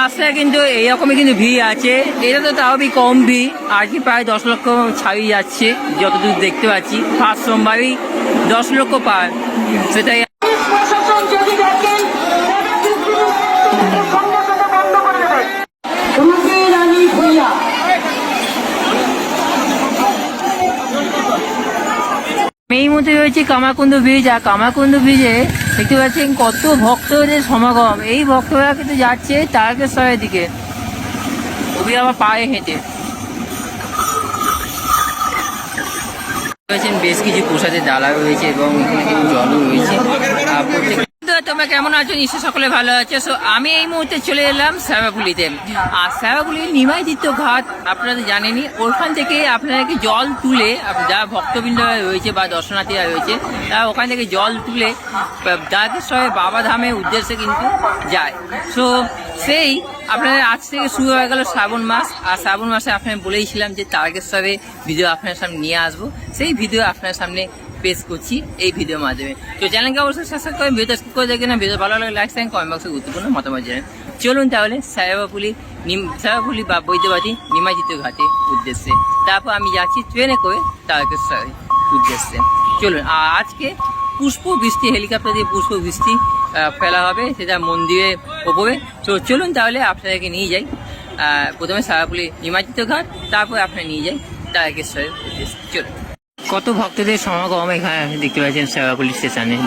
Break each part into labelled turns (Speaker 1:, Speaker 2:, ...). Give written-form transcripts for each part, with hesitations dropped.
Speaker 1: রাস্তায় কিন্তু এইরকমই কিন্তু ভিড় আছে। এটা তো তাও কম ভিড়, আর কি প্রায় 10 লক্ষ ছাড়িয়ে যাচ্ছে যতদূর দেখতে পাচ্ছি। ফার্স্ট সোমবারই 10 লক্ষ পার, সেটাই।
Speaker 2: প্রশাসন যদি দেখেন সঙ্গে সঙ্গে বন্ধ করে দেবে। রুটি রানী ভূঁইয়া
Speaker 1: এই মুহূর্তে রয়েছে কামারকুন্ড ব্রিজ, আর কামারকুন্ড ব্রিজে দেখতে পাচ্ছেন কত ভক্তদের সমাগম। এই ভক্তরা কিন্তু যাচ্ছে তারকেশ্বরের দিকে, ওই আবার পায়ে হেঁটে। বেশ কিছু প্রসাদের ডালা রয়েছে এবং এখানে কিছু জলও রয়েছে। তোমরা কেমন আছো? নিশ্চয় সকলে ভালো আছে। সো আমি এই মুহূর্তে চলে এলাম শ্যামাপুলিতে। আর শ্যামাপুলির নিমাইতীর্থ ঘাট আপনারা জানেনই, ওখান থেকে আপনাদেরকে জল তুলে যারা ভক্তবৃন্দ রয়েছে বা দর্শনার্থীরা রয়েছে তারা ওখান থেকে জল তুলে তারকেশ্বরের বাবা ধামের উদ্দেশ্যে কিন্তু যায়। সো সেই আপনাদের আজ থেকে শুরু হয়ে গেল শ্রাবণ মাস, আর শ্রাবণ মাসে আপনাদের বলেইছিলাম যে তারকেশ্বরে ভিডিও আপনার সামনে নিয়ে আসবো। সেই ভিডিও আপনার সামনে পেশ করছি এই ভিডিওর মাধ্যমে। তো চ্যানেলকে অবশ্যই সাবস্ক্রাইব করেন, ভিডিও স্কিপ করে দেখেন না। ভিডিও ভালো লাগলে লাইক দেন, কমেন্ট বক্সে গুরুত্বপূর্ণ মতামত জানান। চলুন তাহলে সাহেবাপুলি বা বৈদ্যবাদী নিমাইতীর্থ ঘাটের উদ্দেশ্যে। তারপর আমি যাচ্ছি ট্রেনে করে তারকেশ্বরের উদ্দেশ্যে। চলুন। আর আজকে পুষ্প বৃষ্টি, হেলিকপ্টার দিয়ে পুষ্প বৃষ্টি ফেলা হবে সেটা মন্দিরের ওপরে। তো চলুন তাহলে আপনাদেরকে নিয়ে যাই প্রথমে সাহেবাপুলি নিমাইতীর্থ ঘাট, তারপর আপনার নিয়ে যাই তারকেশ্বরের উদ্দেশ্যে। চলুন। কত ভক্তদের সমাগম এখানে দেখতে পাচ্ছেন শ্যামাপুলি স্টেশনে।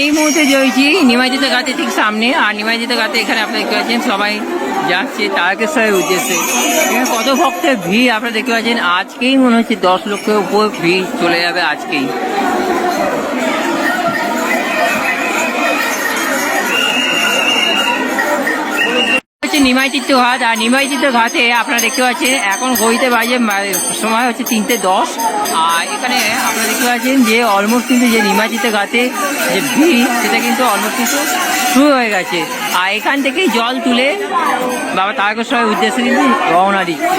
Speaker 1: এই মুহূর্তে রয়েছি নিমাইতীর্থ ঘাটের ঠিক সামনে। আর নিমাইতীর্থ ঘাটে এখানে আপনারা দেখতে পাচ্ছেন সবাই যাচ্ছে তারকেশ্বরের উদ্দেশ্যে। এখানে কত ভক্তের ভিড় আপনারা দেখতে পাচ্ছেন। আজকেই মনে হচ্ছে 10 লক্ষের উপর ভিড় চলে যাবে আজকেই। নিমাইতীর্থ ঘাট, আর নিমাইতীর্থ ঘাটে আপনারা দেখতে পাচ্ছেন এখন ঘড়িতে বাজে সময় হচ্ছে 3:10। আর এখানে আপনারা দেখতে পাচ্ছেন যে অলমোস্ট কিন্তু যে নিমাইতীর্থ ঘাটে যে ভিড় সেটা কিন্তু অলমোস্ট কিন্তু শুরু হয়ে গেছে। আর এখান থেকেই জল তুলে বাবা তারকেশ্বরের উদ্দেশ্যে কিন্তু রওনা দিচ্ছে।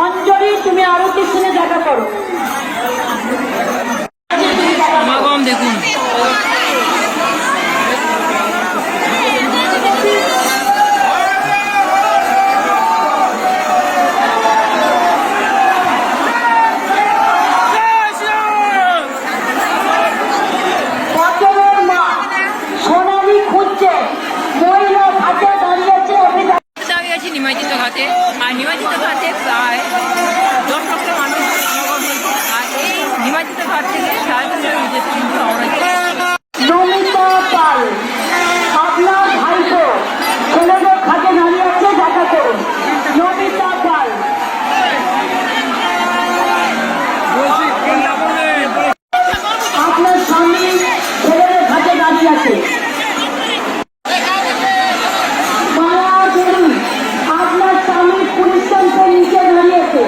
Speaker 2: অঞ্জলি, তুমি আরতির সঙ্গে দেখা করো।
Speaker 1: সমাগম দেখুন।
Speaker 2: সোনালি খুঁজছে, মহিলা ঘাটে দাঁড়িয়েছে।
Speaker 1: দাঁড়িয়েছি নিমাইতীর্থ ঘাটে, আর নিমাইতীর্থ ঘাটে প্রায় 10 লক্ষ মানুষ সমাগম হয়েছে। আর এই নিমাইতীর্থ ঘাট থেকে তারকেশ্বরের উদ্দেশ্যে কিন্তু রওনা দিচ্ছে।
Speaker 2: নমিতা পাল, আপনার ভাইপো ছেলেদের ঘাটে দাঁড়িয়ে আছে, দেখা করুন। নমিতা পাল, আপনার স্বামী ছেলেদের ঘাটে দাঁড়িয়ে আছে। আপনার স্বামী পুলিশ ক্যাম্পের নিচে দাঁড়িয়েছে।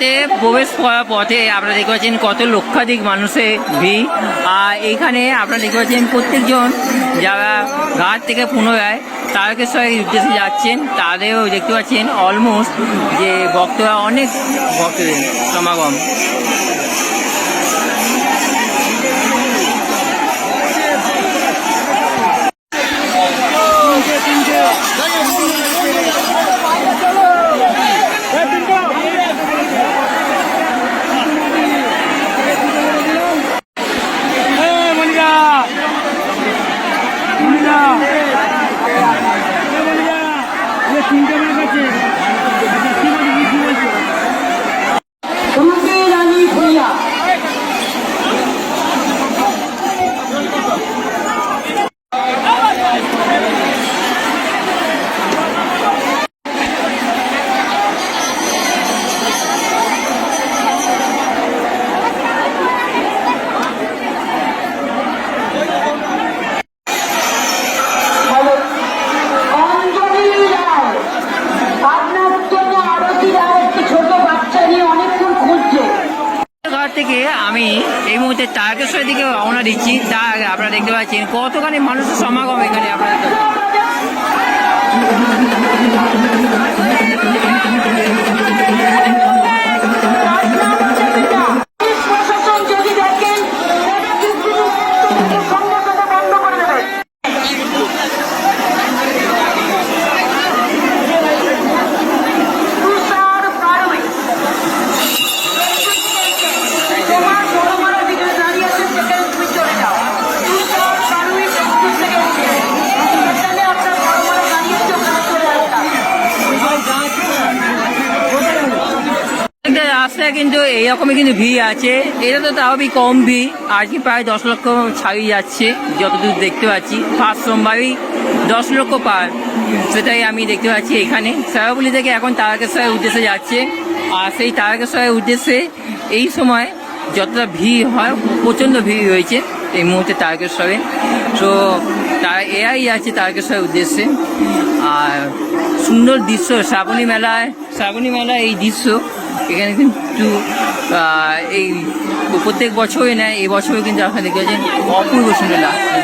Speaker 1: মেলাতে প্রবেশ করার পথে আপনারা দেখতে পাচ্ছেন কত লক্ষাধিক মানুষের ভিড়। আর এইখানে আপনারা দেখতে পাচ্ছেন প্রত্যেকজন যারা ঘাট থেকে পুনরায় তারকেশ্বরের উদ্দেশ্যে যাচ্ছেন তাদেরও দেখতে পাচ্ছেন অলমোস্ট যে ভক্তরা অনেক ভক্তদের সমাগম।
Speaker 2: রূপে রানী ভূঁইয়া অঞ্জলি রায় আপনার জন্য আরতি রায় একটি ছোট বাচ্চা নিয়ে অনেকক্ষণ খুঁজছে।
Speaker 1: ঘাট থেকে আমি এই মুহূর্তে তারকেশ্বরের দিকে রওনা দিচ্ছি। তার আগে আপনারা দেখতে পাচ্ছেন কতখানি মানুষের সমাগম এখানে আপনারা দেখতে পাচ্ছেন।
Speaker 2: পুলিশ প্রশাসন যদি দেখেন সঙ্গে সঙ্গে বন্ধ করে দেবেন। তুষার পারুই তোমার বড়মারা দিকে দাঁড়িয়ে আছে, সেখানে তুমি চলে যাও। তুষার পারুই 25 সেকেন্ড এখানে আপনার বড়মারা দাঁড়িয়ে আছে, ওখানে চলে আসতাম।
Speaker 1: রাস্তায় কিন্তু এইরকমই কিন্তু ভিড় আছে। এটা তো তাও কম ভিড়, আজকে প্রায় 10 লক্ষ ছাড়িয়ে যাচ্ছে যতদূর দেখতে পাচ্ছি। ফার্স্ট সোমবারই 10 লক্ষ পার, সেটাই আমি দেখতে পাচ্ছি এখানে। সেবাপুলি থেকে এখন তারকেশ্বরের উদ্দেশ্যে যাচ্ছে। আর সেই তারকেশ্বরের উদ্দেশ্যে এই সময় যতটা ভিড় হয়, প্রচণ্ড ভিড় হয়েছে এই মুহূর্তে তারকেশ্বরে। তো তারা এরাই যাচ্ছে তারকেশ্বরের উদ্দেশ্যে। আর সুন্দর দৃশ্য শ্রাবণী মেলায় এই দৃশ্য এখানে কিন্তু এই প্রত্যেক বছরই নেয়, এই বছরও কিন্তু আপনারা দেখতে পাচ্ছেন অপূর্ব সুন্দর লাগছে।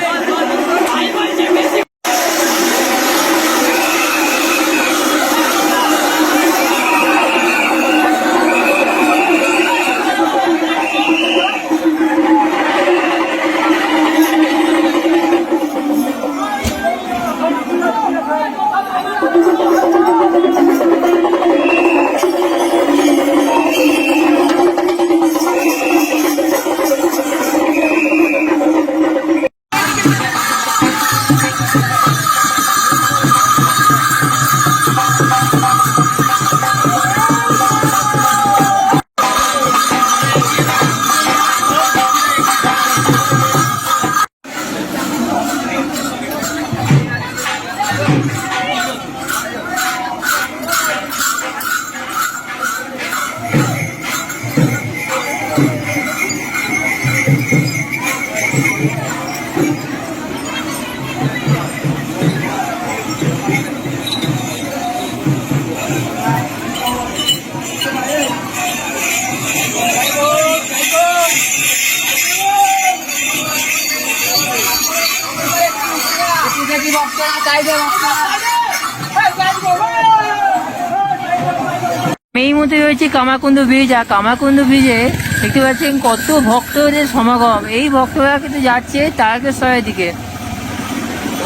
Speaker 1: এই মধ্যে রয়েছে কামাকুন্দ ব্রিজ। আর কামাকুন্দ ব্রিজে দেখতে পাচ্ছেন কত ভক্তদের সমাগম। এই ভক্তরা কিন্তু যাচ্ছে তারকেশ্বরের দিকে,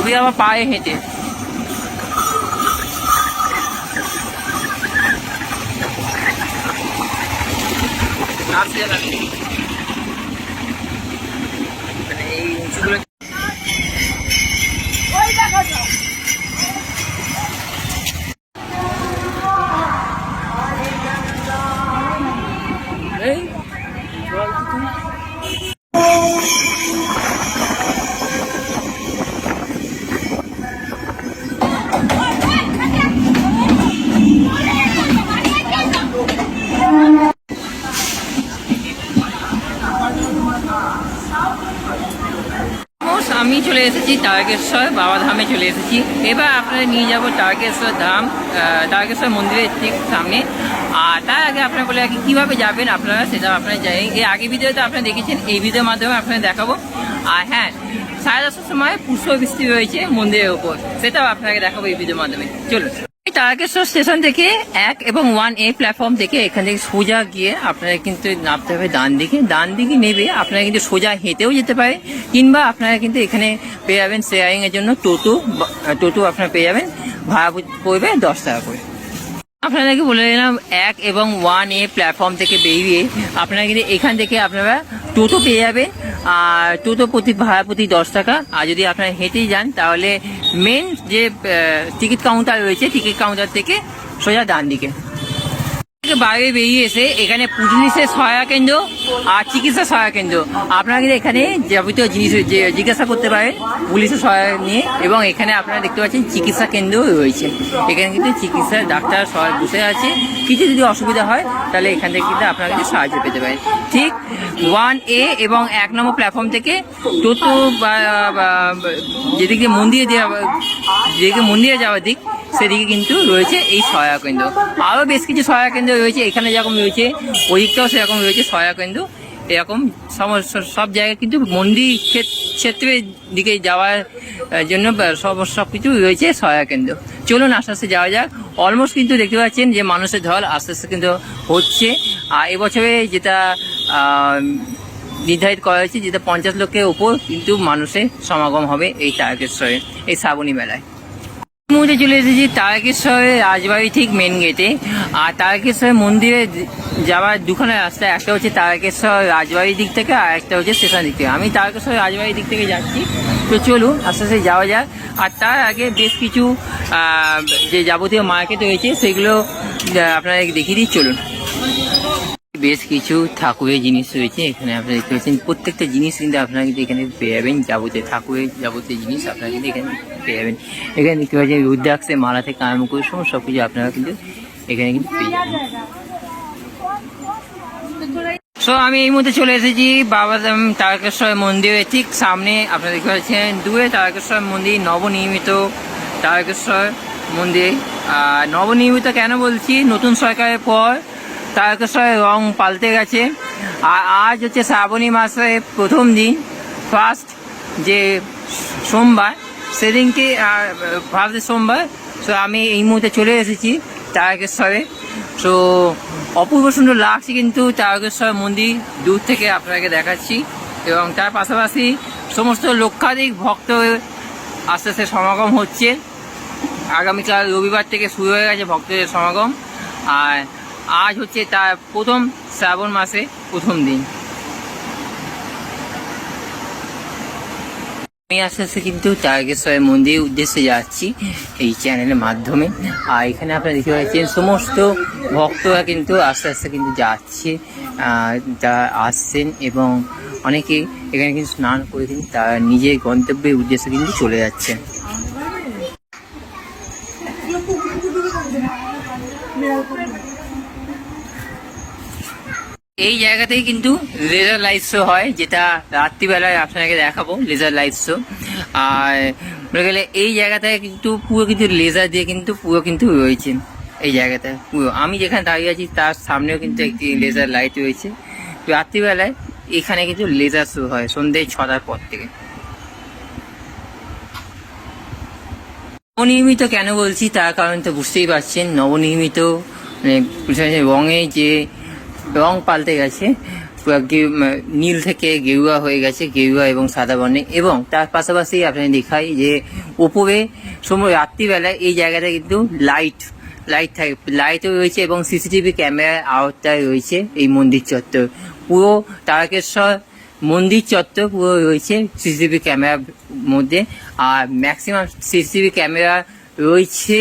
Speaker 1: ওই আবার পায়ে হেঁটে। এই উঁচুগুলো আমি চলে এসেছি তারকেশ্বর বাবাধামে চলে এসেছি। এবার আপনারা নিয়ে যাব তারকেশ্বর ধাম, তারকেশ্বর মন্দিরের ঠিক সামনে। আর তার আগে আপনারা বলে রাখি কীভাবে যাবেন আপনারা, সেটা আপনারা যাই এই আগে ভিডিওতে আপনারা দেখেছেন, এই ভিডিওর মাধ্যমে আপনারা দেখাবো। আর হ্যাঁ, 10:30টার সময় পুষ্পবৃষ্টি রয়েছে মন্দিরের ওপর, সেটাও আপনাকে দেখাবো এই ভিডিওর মাধ্যমে। চলুন, তারকেশ্বর স্টেশন থেকে 1 এবং 1A প্ল্যাটফর্ম থেকে এখান থেকে সোজা গিয়ে আপনারা কিন্তু নামতে হবে ডান দিকে নেবে আপনারা কিন্তু সোজা হেঁটেও যেতে পারে, কিংবা আপনারা কিন্তু এখানে পেয়ে যাবেন শেয়ারিং এর জন্য টোটো আপনারা পেয়ে যাবেন, ভাড়া পড়বে 10 টাকা করে। আপনাদেরকে বলে দিলাম 1 এবং 1A প্ল্যাটফর্ম থেকে বেরিয়ে আপনারা কিন্তু এখান থেকে আপনারা টোটো পেয়ে যাবেন, আর টোটো ভাড়া প্রতি 10 টাকা। আর যদি আপনারা হেঁটেই যান তাহলে মেন যে টিকিট কাউন্টার রয়েছে, টিকিট কাউন্টার থেকে সোজা ডান দিকে বাইরে বেরিয়ে এসে এখানে পুলিশের সহায়তা কেন্দ্র আর চিকিৎসা সহায়তা কেন্দ্র, আপনারা কিন্তু এখানে যাবতীয় জিনিস জিজ্ঞাসা করতে পারেন পুলিশের সহায়তা নিয়ে। এবং এখানে আপনারা দেখতে পাচ্ছেন চিকিৎসা কেন্দ্রও রয়েছে, এখানে কিন্তু চিকিৎসা ডাক্তার সবাই বসে আছে, কিছু যদি অসুবিধা হয় তাহলে এখান থেকে কিন্তু আপনারা কিন্তু সাহায্য পেতে পারেন। ঠিক 1A এবং 1 নম্বর প্ল্যাটফর্ম থেকে টোটো বা যেদিকে মন্দিরে যাওয়ার দিক সেদিকে কিন্তু রয়েছে এই সহায়তা কেন্দ্র। আরও বেশ কিছু সহায়তা কেন্দ্র রয়েছে, এখানে যেরকম রয়েছে ওইদিকটাও সেরকম রয়েছে সহায়তা কেন্দ্র। এরকম সব জায়গায় কিন্তু মন্দির ক্ষেত্রের দিকে যাওয়ার জন্য সব কিছু রয়েছে সহায়তা কেন্দ্র। চলুন আস্তে আস্তে যাওয়া যাক। অলমোস্ট কিন্তু দেখতে পাচ্ছেন যে মানুষের ঢল আস্তে আস্তে কিন্তু হচ্ছে। আর এবছরে যেটা নির্ধারিত করা হয়েছে, যেটা 50 লক্ষের ওপর কিন্তু মানুষের সমাগম হবে এই তারকেশ্বরে এই শ্রাবণী মেলায়। মুহূর্তে চলে এসেছি তারকেশ্বরের রাজবাড়ি ঠিক মেন গেটে। আর তারকেশ্বর মন্দিরে যাওয়ার দুখানে রাস্তা, একটা হচ্ছে তারকেশ্বর রাজবাড়ির দিক থেকে আর একটা হচ্ছে স্টেশন দিক থেকে। আমি তারকেশ্বর রাজবাড়ির দিক থেকে যাচ্ছি, তো চলুন আস্তে আস্তে যাওয়া যাক। আর তার আগে বেশ কিছু যে যাবতীয় মার্কেট রয়েছে সেগুলো আপনারা দেখিয়ে দিই, চলুন। বেশ কিছু ঠাকুরের জিনিস রয়েছে এখানে, আপনারা দেখতে পাচ্ছেন প্রত্যেকটা জিনিস কিন্তু আপনারা কিন্তু এখানে পেয়ে যাবেন, ঠাকুরের যাবতীয় জিনিস আপনারা কিন্তু এখানে পেয়ে যাবেন। এখানে দেখতে পাচ্ছেন রুদ্রাক্ষের মালা থেকে আরম্ভ করে সব কিছু আপনারা কিন্তু এখানে কিন্তু পেয়ে যাবেন। সো আমি এই মুহূর্তে চলে এসেছি বাবা তারকেশ্বর মন্দিরের ঠিক সামনে। আপনারা দেখতে পাচ্ছেন দূরে তারকেশ্বর মন্দির, নবনির্মিত তারকেশ্বর মন্দির। নবনির্মিত কেন বলছি, নতুন সরকারের পর তারকেশ্বরের রং পাল্টে গেছে। আর আজ হচ্ছে শ্রাবণী মাসের প্রথম দিন, ফার্স্ট যে সোমবার, সেদিনকে ফার্স্ট সোমবার। সো আমি এই মুহূর্তে চলে এসেছি তারকেশ্বরে। সো অপূর্ব সুন্দর লাগছে কিন্তু তারকেশ্বর মন্দির দূর থেকে আপনাকে দেখাচ্ছি। এবং তার পাশাপাশি সমস্ত লক্ষাধিক ভক্ত আস্তে আস্তে সমাগম হচ্ছে। আগামীকাল রবিবার থেকে শুরু হয়ে গেছে ভক্তদের সমাগম। আর আজ হচ্ছে তার প্রথম শ্রাবণ মাসে প্রথম দিন। আমি আস্তে আস্তে কিন্তু তারকেশ্বরের মন্দিরের উদ্দেশ্যে যাচ্ছি এই চ্যানেলের মাধ্যমে। আর এখানে আপনারা দেখতে পাচ্ছেন সমস্ত ভক্তরা কিন্তু আস্তে আস্তে কিন্তু যাচ্ছে, তারা আসছেন এবং অনেকে এখানে কিন্তু স্নান করে কিন্তু তারা নিজের গন্তব্যের উদ্দেশ্যে কিন্তু চলে যাচ্ছেন। এই জায়গাতেই কিন্তু লেজার লাইট শো হয়, যেটা রাত্রিবেলায় আপনাকে দেখাবো লেজার লাইট শো। আর বলে গেলে এই জায়গাটায় কিন্তু পুরো কিন্তু লেজার দিয়ে কিন্তু পুরো কিন্তু রয়েছে এই জায়গাটা পুরো। আমি যেখানে দাঁড়িয়ে আছি তার সামনেও কিন্তু একটি লেজার লাইট রয়েছে। রাত্রিবেলায় এখানে কিন্তু লেজার শো হয় সন্ধ্যে 6টার পর থেকে। নবনির্মিত কেন বলছি তার কারণ তো বুঝতেই পারছেন, নবনির্মিত রঙে যে রং পাল্টে গেছে, নীল থেকে গেরুয়া হয়ে গেছে, গেরুয়া এবং সাদা বর্ণে। এবং তার পাশাপাশি আপনাকে দেখাই যে উপরে সময় রাত্রিবেলায় এই জায়গাটা কিন্তু লাইট থাকে, লাইটও রয়েছে এবং সিসিটিভি ক্যামেরার আওতায় রয়েছে এই মন্দির চত্বর। পুরো তারকেশ্বর মন্দির চত্বর পুরো রয়েছে সিসিটিভি ক্যামেরার মধ্যে। আর ম্যাক্সিমাম সিসিটিভি ক্যামেরা রয়েছে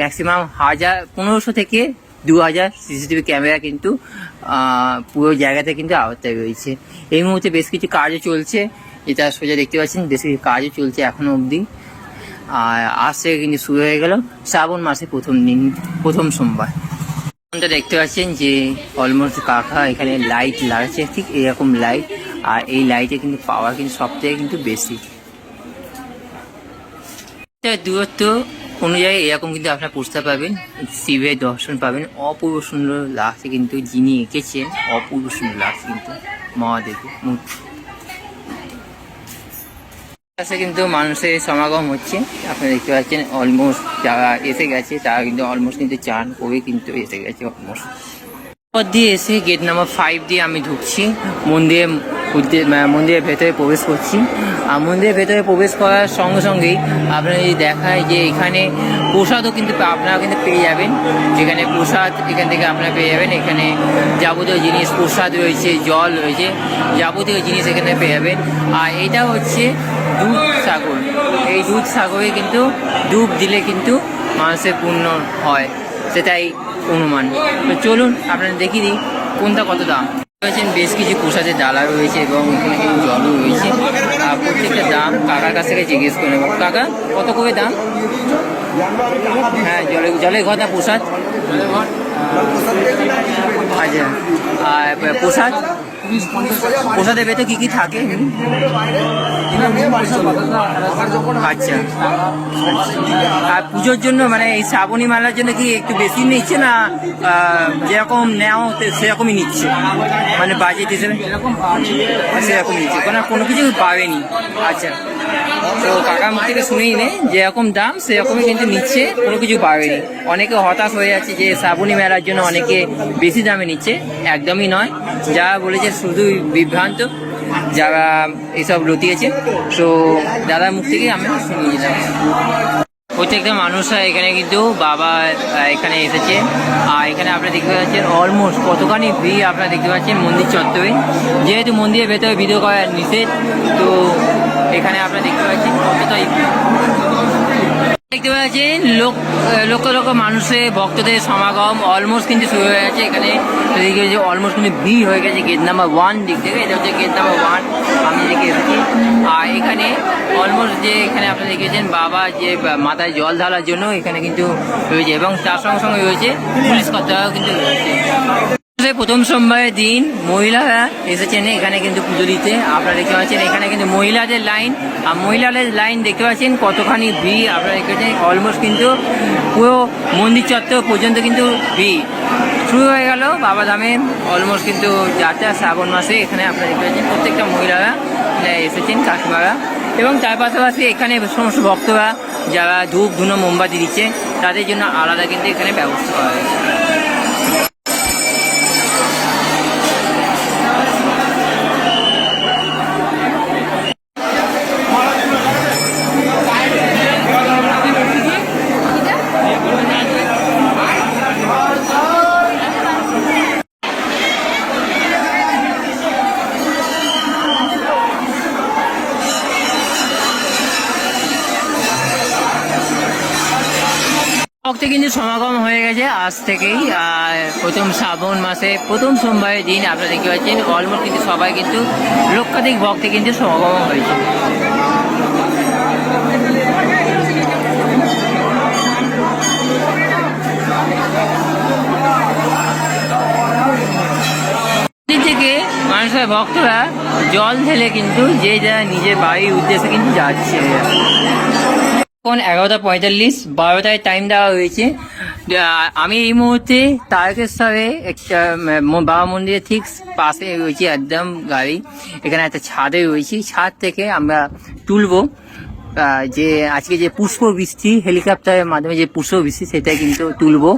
Speaker 1: ম্যাক্সিমাম 1500 থেকে 2000 সিসিটিভি ক্যামেরা কিন্তু পুরো জায়গাতে কিন্তু আওতায় রয়েছে। এই মুহূর্তে বেশ কিছু কাজও চলছে, এটা সোজা দেখতে পাচ্ছেন বেশ কিছু কাজও চলছে এখনো অবধি। আর আজ থেকে কিন্তু শুরু হয়ে গেল শ্রাবণ মাসে প্রথম দিন, প্রথম সোমবার। দেখতে পাচ্ছেন যে অলমোস্ট কাকা এখানে লাইট লাগাচ্ছে, ঠিক এরকম লাইট। আর এই লাইটে কিন্তু পাওয়ার কিন্তু সব থেকে কিন্তু বেশি। দূরত্ব অনুযায়ী এরকম কিন্তু আপনারা পুষতে পারবেন, শিবের দর্শন পাবেন। অপূর্ব সুন্দর লাগছে কিন্তু, যিনি এঁকেছেন অপূর্ব সুন্দর লাগছে কিন্তু মহাদেবের মূর্তি। কাছে কিন্তু মানুষের সমাগম হচ্ছে, আপনারা দেখতে পাচ্ছেন। অলমোস্ট যারা এসে গেছে তারা কিন্তু অলমোস্ট কিন্তু চান করে কিন্তু এসে গেছে অলমোস্ট। পর দিয়ে এসে গেট নাম্বার 5 দিয়ে আমি ঢুকছি, মন্দিরের ভেতরে প্রবেশ করছি। আর মন্দিরের ভেতরে প্রবেশ করার সঙ্গে সঙ্গেই আপনারা যদি দেখায় যে এখানে প্রসাদও কিন্তু আপনারা কিন্তু পেয়ে যাবেন। যেখানে প্রসাদ এখান থেকে আপনারা পেয়ে যাবেন। এখানে যাবতীয় জিনিস, প্রসাদ রয়েছে, জল রয়েছে, যাবতীয় জিনিস এখানে পেয়ে যাবেন। আর এটা হচ্ছে দুধ সাগর। এই দুধ সাগরে কিন্তু ডুব দিলে কিন্তু মানুষের পুণ্য হয়, সেটাই অনুমান। তো চলুন আপনারা দেখিয়ে দিই কোনটা কত দাম রয়েছেন। বেশ কিছু প্রসাদের ডালা রয়েছে এবং এখানে কিন্তু জলও রয়েছে। আর প্রত্যেকটা দাম কাকার কাছ থেকে জিজ্ঞেস করে নেব। কাকা, কত করে দাম? হ্যাঁ, জলের ঘর না প্রসাদ? আচ্ছা, আর প্রসাদ? প্রসাদের ভেতরে কি কি থাকে? আচ্ছা, আর পুজোর জন্য মানে এই শ্রাবণী মেলার জন্য কি একটু বেশি নিচ্ছে না যেরকম নেও সেরকমই নিচ্ছে, মানে বাজেট হিসেবে সেরকম নিচ্ছে, কোনো কিছু পাবেনি? আচ্ছা, তো কাকার মুখ থেকে শুনেই নে যেরকম দাম সেরকমই কিন্তু নিচ্ছে, কোনো কিছু পাবেনি। অনেকে হতাশ হয়ে যাচ্ছে যে শ্রাবণী মেলার জন্য অনেকে বেশি দামে নিচ্ছে, একদমই নয়। যা বলেছে শুধুই বিভ্রান্ত যারা এসব লতিয়েছে। তো দাদার মুখ থেকে আমি শুনিয়ে দিলাম। প্রত্যেকটা মানুষরা এখানে কিন্তু বাবা এখানে এসেছে। আর এখানে আপনারা দেখতে পাচ্ছেন অলমোস্ট কতখানি ভিড় আপনারা দেখতে পাচ্ছেন মন্দির চত্বরে। যেহেতু মন্দিরের ভেতরে ভিডিও করা নিষেধ, তো এখানে আপনারা দেখতে পাচ্ছেন কতটাই দেখতে পাচ্ছেন লক্ষ লক্ষ মানুষের ভক্তদের সমাগম অলমোস্ট কিন্তু শুরু হয়ে গেছে। এখানে অলমোস্ট কিন্তু ভিড় হয়ে গেছে গেট নাম্বার 1 দিক থেকে। এটা হচ্ছে গেট নাম্বার 1, আমি দেখে এসেছি। আর এখানে অলমোস্ট যে এখানে আপনারা দেখেছেন বাবা যে মাথায় জল ঢালার জন্য এখানে কিন্তু রয়েছে, এবং তার সঙ্গে সঙ্গে রয়েছে পুলিশ কর্তারাও কিন্তু রয়েছে। প্রথম সোমবারের দিন মহিলারা এসেছেন এখানে কিন্তু পুজো দিতে। আপনারা দেখতে পাচ্ছেন এখানে কিন্তু মহিলাদের লাইন, আর মহিলাদের লাইন দেখতে পাচ্ছেন কতখানি ভিড় আপনারা দেখেছেন। অলমোস্ট কিন্তু পুরো মন্দির চত্বর পর্যন্ত কিন্তু ভিড় শুরু হয়ে গেল বাবাধামে। অলমোস্ট কিন্তু যাত্রা শ্রাবণ মাসে এখানে আপনারা দেখতে পাচ্ছেন প্রত্যেকটা মহিলারা এসেছেন, কাকিমারা। এবং তার পাশাপাশি এখানে সমস্ত ভক্তরা যারা ধূপ ধুনো মোমবাতি দিচ্ছে তাদের জন্য আলাদা কিন্তু এখানে ব্যবস্থা করা হয়েছে। ভক্ত কিন্তু সমাগম হয়ে গেছে আজ থেকেই। প্রথম শ্রাবণ মাসে প্রথম সোমবারের দিন আপনারা দেখতে পাচ্ছেন অলমোস্ট কিন্তু সবাই কিন্তু লক্ষাধিক ভক্ত কিন্তু সমাগম হয়েছে। থেকে মানুষের ভক্তরা জল ঢেলে কিন্তু যে যারা নিজের বাড়ির উদ্দেশ্যে কিন্তু যাচ্ছে। এখন 11:45, 12টায় টাইম দেওয়া হয়েছে। আমি এই মুহূর্তে তারকেশ্বরে একটা বাবা মন্দিরের ঠিক পাশে রয়েছি, একদম গাড়ি এখানে একটা ছাদে রয়েছি। ছাদ থেকে আমরা তুলবো যে আজকে যে পুষ্পবৃষ্টি, হেলিকপ্টারের মাধ্যমে যে পুষ্পবৃষ্টি সেটা কিন্তু তুলবো।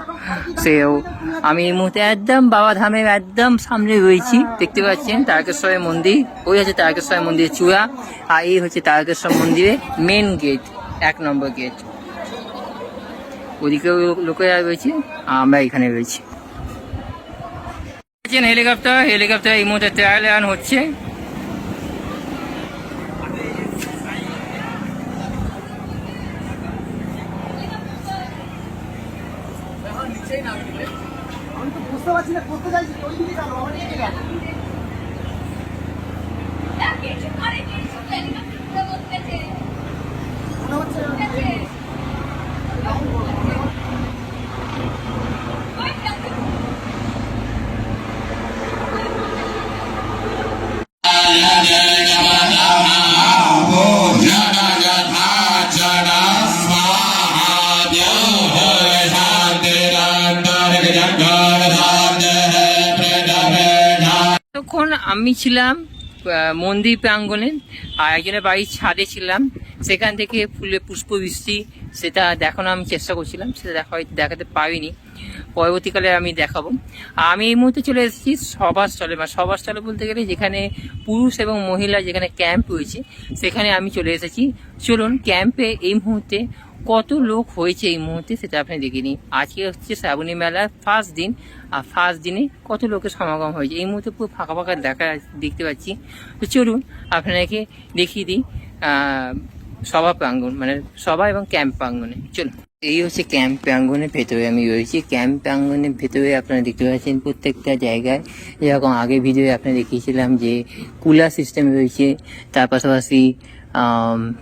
Speaker 1: সেও আমি এই মুহূর্তে একদম বাবা ধামের একদম সামনে রয়েছি। দেখতে পাচ্ছেন তারকেশ্বরের মন্দির, ওই হচ্ছে তারকেশ্বরের মন্দিরের চূড়া, আর এই হচ্ছে তারকেশ্বর মন্দিরের মেন গেট, 1 নম্বর গেট। ওদিকেও লোকেরা রয়েছে, আমরা এখানে রয়েছি। হেলিকপ্টার এই মুহূর্তে ট্রায়াল রান হচ্ছে।
Speaker 3: আমি তো বুঝতে পারছি না করতে চাইছি ওই দিকে যাবো আমার দিকে গেল মনে হচ্ছে
Speaker 1: তখন আমি ছিলাম মন্দির প্রাঙ্গণে, আর একজনের বাড়ির ছাদে ছিলাম। সেখান থেকে ফুলে পুষ্পবৃষ্টি সেটা দেখানোর আমি চেষ্টা করছিলাম, সেটা দেখাতে পারিনি, পরবর্তীকালে আমি দেখাবো। আমি এই মুহূর্তে চলে এসেছি সভাস্থলে, বা সভাস্থলে বলতে গেলে যেখানে পুরুষ এবং মহিলা যেখানে ক্যাম্প রয়েছে সেখানে আমি চলে এসেছি। চলুন ক্যাম্পে এই মুহূর্তে কত লোক হয়েছে এই মুহূর্তে সেটা আপনি দেখে নিন। আজকে হচ্ছে শ্রাবণী মেলার ফার্স্ট দিন, আর ফার্স্ট দিনে কত লোকের সমাগম হয়েছে এই মুহূর্তে পুরো ফাঁকা ফাঁকা দেখতে পাচ্ছি। তো চলুন আপনাকে দেখিয়ে দিই সভা প্রাঙ্গণ, মানে সভা এবং ক্যাম্প প্রাঙ্গণে। চলুন, এই হচ্ছে ক্যাম্প প্রাঙ্গণের ভেতরে আমি রয়েছি। ক্যাম্প প্রাঙ্গণের ভেতরে আপনারা দেখতে পাচ্ছেন প্রত্যেকটা জায়গায় যেরকম আগে ভিডিওয়ে আপনারা দেখিয়েছিলাম যে কুলার সিস্টেম রয়েছে, তার পাশাপাশি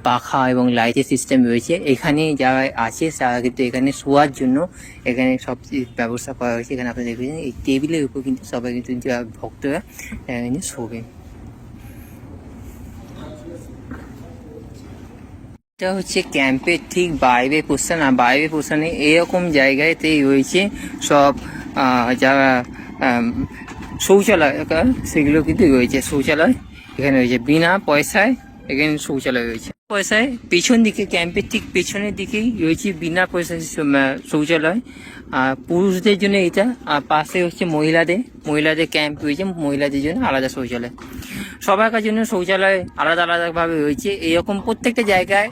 Speaker 1: পাখা এবং লাইটের সিস্টেম রয়েছে। এখানে যারা আছে তারা কিন্তু এখানে শোয়ার জন্য এখানে সব ব্যবস্থা করা হয়েছে। এখানে আপনারা দেখবেন এই টেবিলের উপর কিন্তু সবাই কিন্তু যারা ভক্তরা এখানে শোবে। এটা হচ্ছে ক্যাম্পের ঠিক বাইরে পোর্শন, আর বাইরে পোর্শনে এরকম জায়গাতেই রয়েছে সব যারা শৌচালয় সেগুলো কিন্তু রয়েছে। শৌচালয় এখানে রয়েছে বিনা পয়সায়, এখানে শৌচালয় রয়েছে পয়সায়। পেছন দিকে ক্যাম্পের ঠিক পেছনের দিকেই রয়েছে বিনা পয়সায় শৌচালয়, আর পুরুষদের জন্য এটা, আর পাশে হচ্ছে মহিলাদের ক্যাম্প রয়েছে, মহিলাদের জন্য আলাদা শৌচালয়। সবার জন্য শৌচালয় আলাদা আলাদাভাবে রয়েছে। এরকম প্রত্যেকটা জায়গায়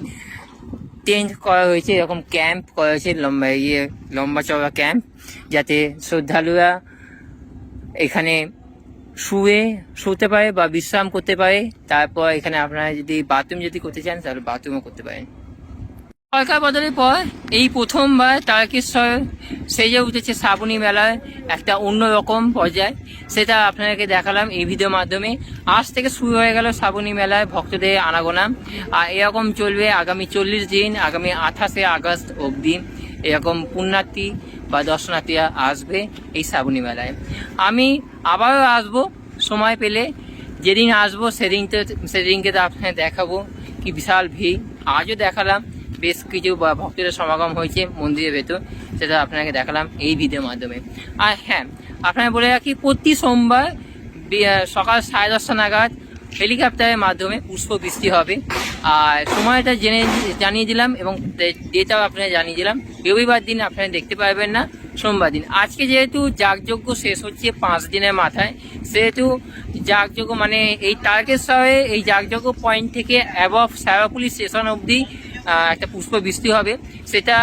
Speaker 1: টেন্ট করা হয়েছে, এরকম ক্যাম্প করা হয়েছে, লম্বা চওড়া ক্যাম্প, যাতে শ্রদ্ধালুরা এখানে শুতে পারে বা বিশ্রাম করতে পারে। তারপর এখানে আপনারা যদি বাথরুম করতে চান তাহলে বাথরুমও করতে পারেন। সরকার বদলের পর এই প্রথমবার তারকেশ্বর সেজে উঠেছে শ্রাবণী মেলার একটা অন্যরকম পর্যায়, সেটা আপনাদেরকে দেখালাম এই ভিডিওর মাধ্যমে। আজ থেকে শুরু হয়ে গেল শ্রাবণী মেলায় ভক্তদের আনাগোনা, আর এরকম চলবে আগামী 40 দিন, আগামী 28শে আগস্ট অবধি। এরকম পুণ্যার্থী বা দর্শনার্থীরা আসবে এই শ্রাবণী মেলায়। আমি আবারও আসবো সময় পেলে, যেদিন আসবো সেদিনকে তো আপনাকে দেখাবো কি বিশাল ভিড়। আজও দেখালাম বেশ কিছু ভক্তদের সমাগম হয়েছে মন্দিরের ভেতর, সেটা আপনাকে দেখালাম এই ভিডিওর মাধ্যমে। আর হ্যাঁ, আপনাকে বলে রাখি প্রতি সোমবার সকাল 10:30 নাগাদ হেলিকপ্টারের মাধ্যমে পুষ্পবৃষ্টি হবে। আর সময়টা জানিয়ে দিলাম এবং ডেটাও আপনারা জানিয়ে দিলাম। রবিবার দিন আপনারা দেখতে পারবেন না, সোমবার দিন। আজকে যেহেতু যাগযজ্ঞ শেষ হচ্ছে 5 দিনের মাথায়, সেহেতু যাগযজ্ঞ মানে এই তারকেশ্বরে এই যাগযজ্ঞ পয়েন্ট থেকে অ্যাবভ শ্যাওড়াফুলি স্টেশন অবধি একটা পুষ্পবৃষ্টি হবে। সেটা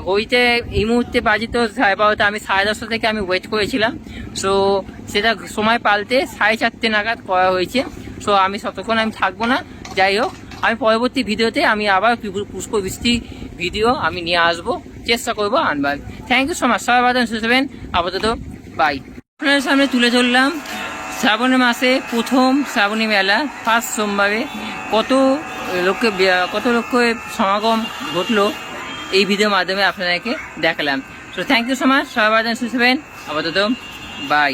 Speaker 1: ঘড়িতে এই মুহূর্তে বাজে তো 12:30, আমি 10:30 থেকে আমি ওয়েট করেছিলাম। সো সেটা সময় পাল্টে 4:30 নাগাদ করা হয়েছে। সো আমি ততক্ষণ আমি থাকবো না। যাই হোক, আমি পরবর্তী ভিডিওতে আমি আবার পুষ্পবৃষ্টি ভিডিও আমি নিয়ে আসবো, চেষ্টা করবো আনবার। থ্যাংক ইউ সো মাচ, সবাই ভালো থাকবেন। আপাতত বাই। আপনাদের সামনে তুলে ধরলাম শ্রাবণ মাসে প্রথম শ্রাবণী মেলা ফার্স্ট সোমবারে কত লোকের সমাগম ঘটলো এই ভিডিওর মাধ্যমে আপনাদেরকে দেখালাম। So thank you so much, সবাই ভালো থাকবেন। আপাতত বাই।